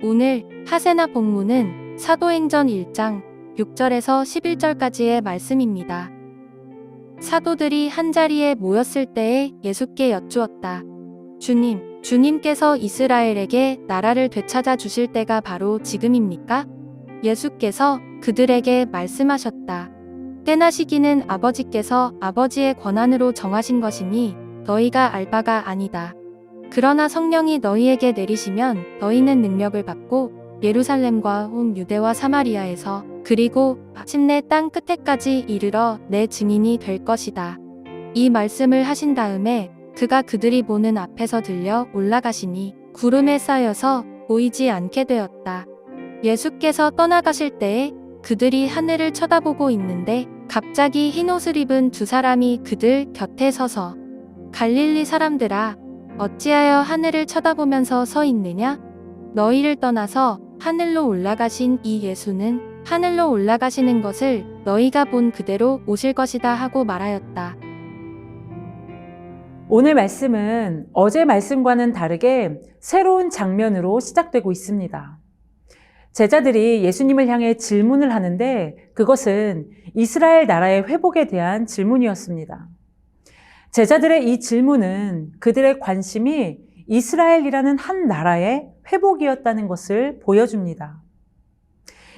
오늘 하세나 본문은 사도행전 1장 6절에서 11절까지의 말씀입니다. 사도들이 한자리에 모였을 때에 예수께 여쭈었다. 주님께서 이스라엘에게 나라를 되찾아 주실 때가 바로 지금입니까? 예수께서 그들에게 말씀하셨다. 때나 시기는 아버지께서 아버지의 권한으로 정하신 것이니 너희가 알 바가 아니다. 그러나 성령이 너희에게 내리시면 너희는 능력을 받고 예루살렘과 온 유대와 사마리아에서 그리고 마침내 땅 끝에까지 이르러 내 증인이 될 것이다. 이 말씀을 하신 다음에 그가 그들이 보는 앞에서 들려 올라가시니 구름에 쌓여서 보이지 않게 되었다. 예수께서 떠나가실 때에 그들이 하늘을 쳐다보고 있는데 갑자기 흰옷을 입은 두 사람이 그들 곁에 서서 갈릴리 사람들아, 어찌하여 하늘을 쳐다보면서 서 있느냐? 너희를 떠나서 하늘로 올라가신 이 예수는 하늘로 올라가시는 것을 너희가 본 그대로 오실 것이다 하고 말하였다. 오늘 말씀은 어제 말씀과는 다르게 새로운 장면으로 시작되고 있습니다. 제자들이 예수님을 향해 질문을 하는데 그것은 이스라엘 나라의 회복에 대한 질문이었습니다. 제자들의 이 질문은 그들의 관심이 이스라엘이라는 한 나라의 회복이었다는 것을 보여줍니다.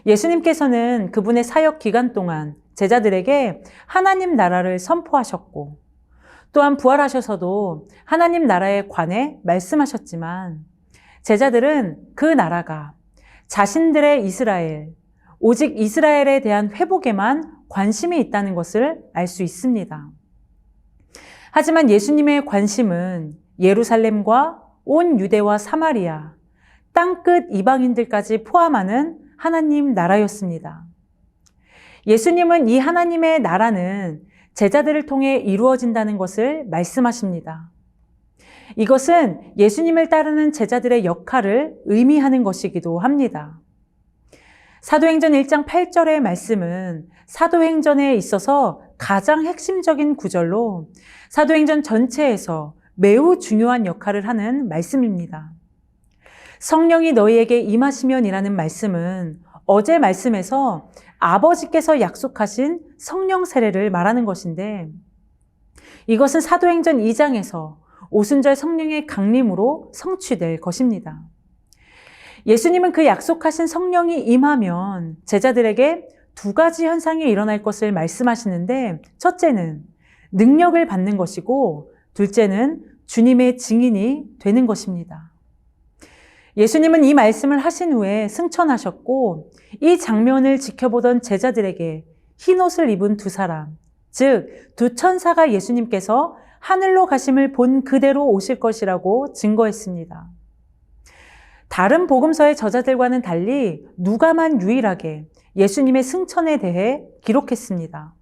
예수님께서는 그분의 사역 기간 동안 제자들에게 하나님 나라를 선포하셨고 또한 부활하셔서도 하나님 나라에 관해 말씀하셨지만 제자들은 그 나라가 자신들의 이스라엘, 오직 이스라엘에 대한 회복에만 관심이 있다는 것을 알 수 있습니다. 하지만 예수님의 관심은 예루살렘과 온 유대와 사마리아, 땅끝 이방인들까지 포함하는 하나님 나라였습니다. 예수님은 이 하나님의 나라는 제자들을 통해 이루어진다는 것을 말씀하십니다. 이것은 예수님을 따르는 제자들의 역할을 의미하는 것이기도 합니다. 사도행전 1장 8절의 말씀은 사도행전에 있어서 가장 핵심적인 구절로 사도행전 전체에서 매우 중요한 역할을 하는 말씀입니다. 성령이 너희에게 임하시면이라는 말씀은 어제 말씀에서 아버지께서 약속하신 성령 세례를 말하는 것인데 이것은 사도행전 2장에서 오순절 성령의 강림으로 성취될 것입니다. 예수님은 그 약속하신 성령이 임하면 제자들에게 두 가지 현상이 일어날 것을 말씀하시는데 첫째는 능력을 받는 것이고 둘째는 주님의 증인이 되는 것입니다. 예수님은 이 말씀을 하신 후에 승천하셨고 이 장면을 지켜보던 제자들에게 흰옷을 입은 두 사람, 즉 두 천사가 예수님께서 하늘로 가심을 본 그대로 오실 것이라고 증거했습니다. 다른 복음서의 저자들과는 달리 누가만 유일하게 예수님의 승천에 대해 기록했습니다.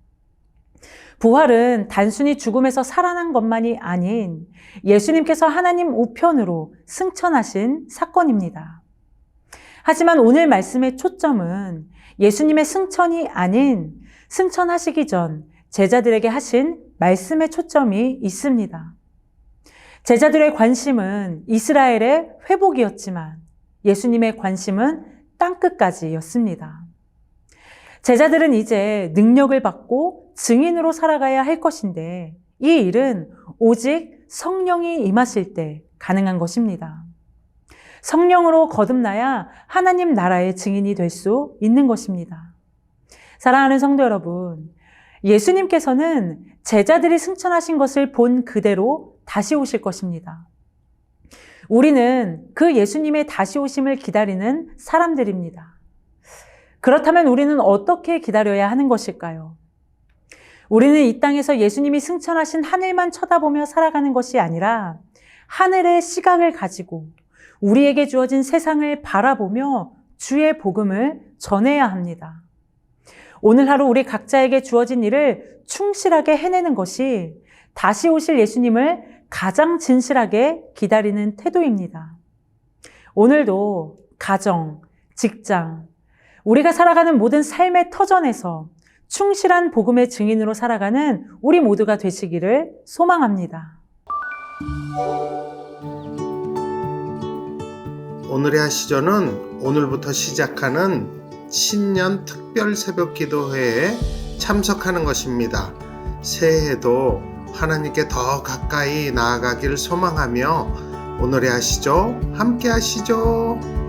부활은 단순히 죽음에서 살아난 것만이 아닌 예수님께서 하나님 우편으로 승천하신 사건입니다. 하지만 오늘 말씀의 초점은 예수님의 승천이 아닌 승천하시기 전 제자들에게 하신 말씀의 초점이 있습니다. 제자들의 관심은 이스라엘의 회복이었지만 예수님의 관심은 땅끝까지였습니다. 제자들은 이제 능력을 받고 증인으로 살아가야 할 것인데 이 일은 오직 성령이 임하실 때 가능한 것입니다. 성령으로 거듭나야 하나님 나라의 증인이 될 수 있는 것입니다. 사랑하는 성도 여러분, 예수님께서는 제자들이 승천하신 것을 본 그대로 다시 오실 것입니다. 우리는 그 예수님의 다시 오심을 기다리는 사람들입니다. 그렇다면 우리는 어떻게 기다려야 하는 것일까요? 우리는 이 땅에서 예수님이 승천하신 하늘만 쳐다보며 살아가는 것이 아니라 하늘의 시각을 가지고 우리에게 주어진 세상을 바라보며 주의 복음을 전해야 합니다. 오늘 하루 우리 각자에게 주어진 일을 충실하게 해내는 것이 다시 오실 예수님을 가장 진실하게 기다리는 태도입니다. 오늘도 가정, 직장, 우리가 살아가는 모든 삶의 터전에서 충실한 복음의 증인으로 살아가는 우리 모두가 되시기를 소망합니다. 오늘의 하시전은 오늘부터 시작하는 신년 특별 새벽 기도회에 참석하는 것입니다. 새해에도 하나님께 더 가까이 나아가길 소망하며 오늘의 하시죠. 함께 하시죠.